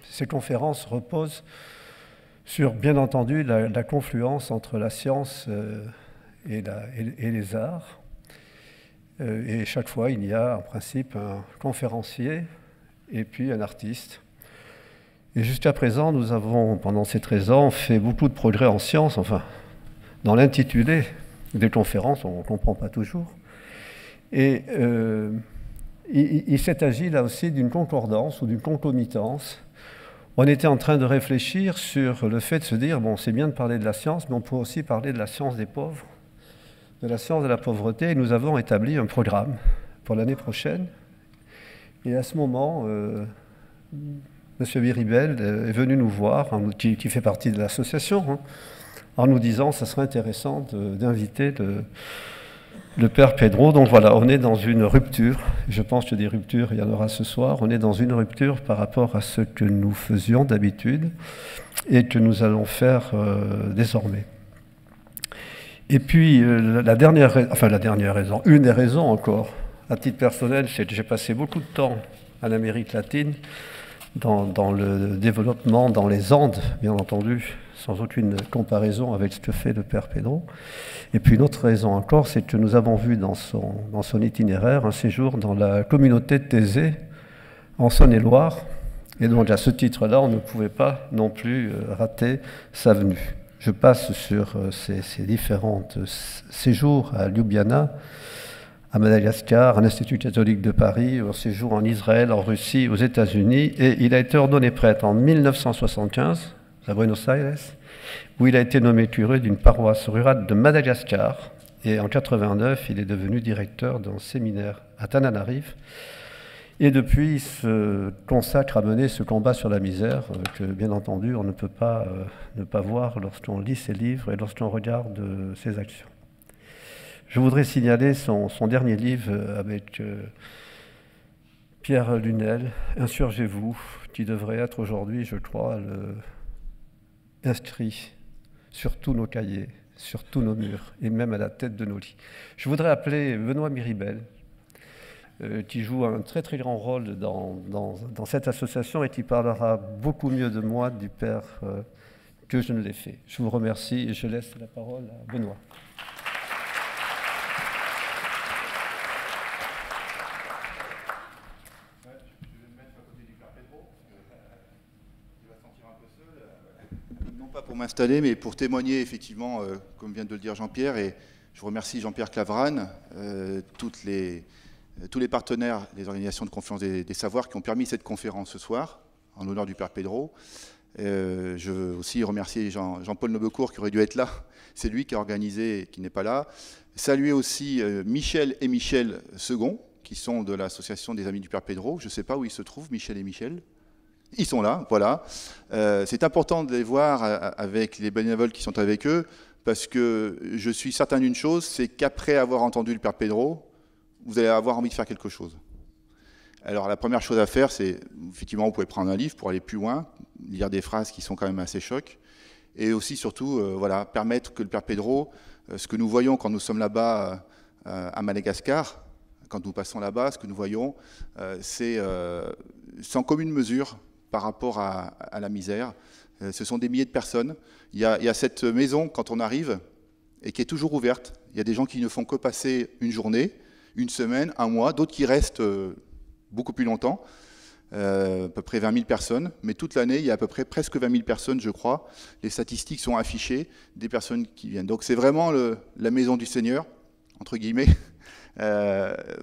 ces conférences reposent sur, bien entendu, la confluence entre la science et les arts. Et chaque fois, il y a en principe un conférencier et puis un artiste. Et jusqu'à présent, nous avons, pendant ces 13 ans, fait beaucoup de progrès en sciences, enfin, dans l'intitulé des conférences, on ne comprend pas toujours. Et il s'est agi là aussi d'une concordance ou d'une concomitance. On était en train de réfléchir sur le fait de se dire, bon, c'est bien de parler de la science, mais on peut aussi parler de la science des pauvres, de la science de la pauvreté, et nous avons établi un programme pour l'année prochaine. Et à ce moment, M. Miribel est venu nous voir, qui fait partie de l'association, hein, en nous disant que ça serait intéressant d'inviter le Père Pedro. Donc voilà, on est dans une rupture. Je pense que des ruptures, il y en aura ce soir. On est dans une rupture par rapport à ce que nous faisions d'habitude et que nous allons faire désormais. Et puis, une des raisons encore, à titre personnel, c'est que j'ai passé beaucoup de temps en Amérique latine, dans le développement, dans les Andes, bien entendu, sans aucune comparaison avec ce que fait le Père Pedro. Et puis une autre raison encore, c'est que nous avons vu dans son itinéraire un séjour dans la communauté de Thésée, en Saône-et-Loire. Et donc à ce titre-là, on ne pouvait pas non plus rater sa venue. Je passe sur ces différents séjours à Ljubljana, à Madagascar, à l'Institut catholique de Paris, au séjour en Israël, en Russie, aux États-Unis, et il a été ordonné prêtre en 1975, à Buenos Aires, où il a été nommé curé d'une paroisse rurale de Madagascar, et en 89, il est devenu directeur d'un séminaire à Tananarive, et depuis, il se consacre à mener ce combat sur la misère, que bien entendu, on ne peut pas ne pas voir lorsqu'on lit ses livres et lorsqu'on regarde ses actions. Je voudrais signaler son dernier livre avec Pierre Lunel, Insurgez-vous, qui devrait être aujourd'hui, je crois, inscrit sur tous nos cahiers, sur tous nos murs, et même à la tête de nos lits. Je voudrais appeler Benoît Miribel, qui joue un très très grand rôle dans cette association et qui parlera beaucoup mieux de moi, du Père, que je ne l'ai fait. Je vous remercie et je laisse la parole à Benoît. Pas pour m'installer, mais pour témoigner effectivement, comme vient de le dire Jean-Pierre, et je remercie Jean-Pierre Clavran, tous les partenaires, les organisations de confiance des savoirs qui ont permis cette conférence ce soir, en honneur du Père Pedro. Je veux aussi remercier Jean-Paul Nobecourt qui aurait dû être là, c'est lui qui a organisé et qui n'est pas là. Saluer aussi Michel et Michel Second, qui sont de l'association des Amis du Père Pedro. Je ne sais pas où ils se trouvent, Michel et Michel. Ils sont là, voilà. C'est important de les voir avec les bénévoles qui sont avec eux, parce que je suis certain d'une chose, c'est qu'après avoir entendu le Père Pedro, vous allez avoir envie de faire quelque chose. Alors la première chose à faire, c'est, effectivement, vous pouvez prendre un livre pour aller plus loin, lire des phrases qui sont quand même assez chocs, et aussi, surtout, voilà, permettre que le Père Pedro, ce que nous voyons quand nous sommes là-bas à Madagascar, quand nous passons là-bas, ce que nous voyons, c'est sans commune mesure par rapport à la misère. Ce sont des milliers de personnes. Il y a cette maison, quand on arrive, et qui est toujours ouverte. Il y a des gens qui ne font que passer une journée, une semaine, un mois, d'autres qui restent beaucoup plus longtemps, à peu près 20 000 personnes. Mais toute l'année, il y a à peu près presque 20 000 personnes, je crois. Les statistiques sont affichées, des personnes qui viennent. Donc c'est vraiment la maison du Seigneur, entre guillemets,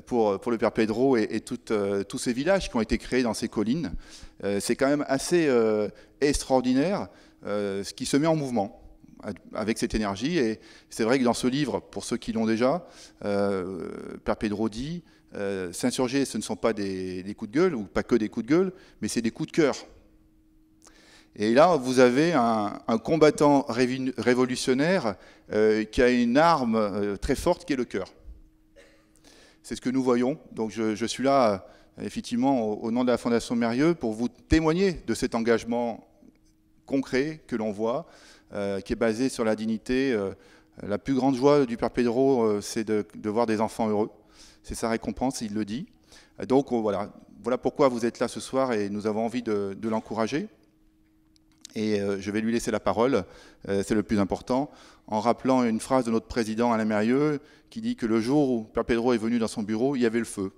pour le Père Pedro et tous ces villages qui ont été créés dans ces collines. C'est quand même assez extraordinaire ce qui se met en mouvement avec cette énergie. Et c'est vrai que dans ce livre, pour ceux qui l'ont déjà, Père Pedro dit, s'insurger, ce ne sont pas des coups de gueule, ou pas que des coups de gueule, mais c'est des coups de cœur. Et là, vous avez un combattant révolutionnaire qui a une arme très forte qui est le cœur. C'est ce que nous voyons. Donc je suis là, effectivement, au nom de la Fondation Mérieux, pour vous témoigner de cet engagement concret que l'on voit, qui est basé sur la dignité. La plus grande joie du Père Pedro, c'est de voir des enfants heureux. C'est sa récompense, il le dit. Donc voilà, voilà pourquoi vous êtes là ce soir et nous avons envie de l'encourager. Et je vais lui laisser la parole, c'est le plus important, en rappelant une phrase de notre président Alain Mérieux qui dit que le jour où Père Pedro est venu dans son bureau, il y avait le feu.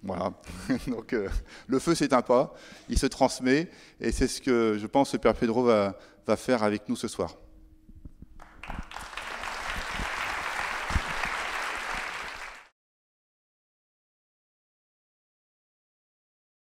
Voilà. Donc le feu s'éteint pas, il se transmet et c'est ce que je pense que Père Pedro va faire avec nous ce soir.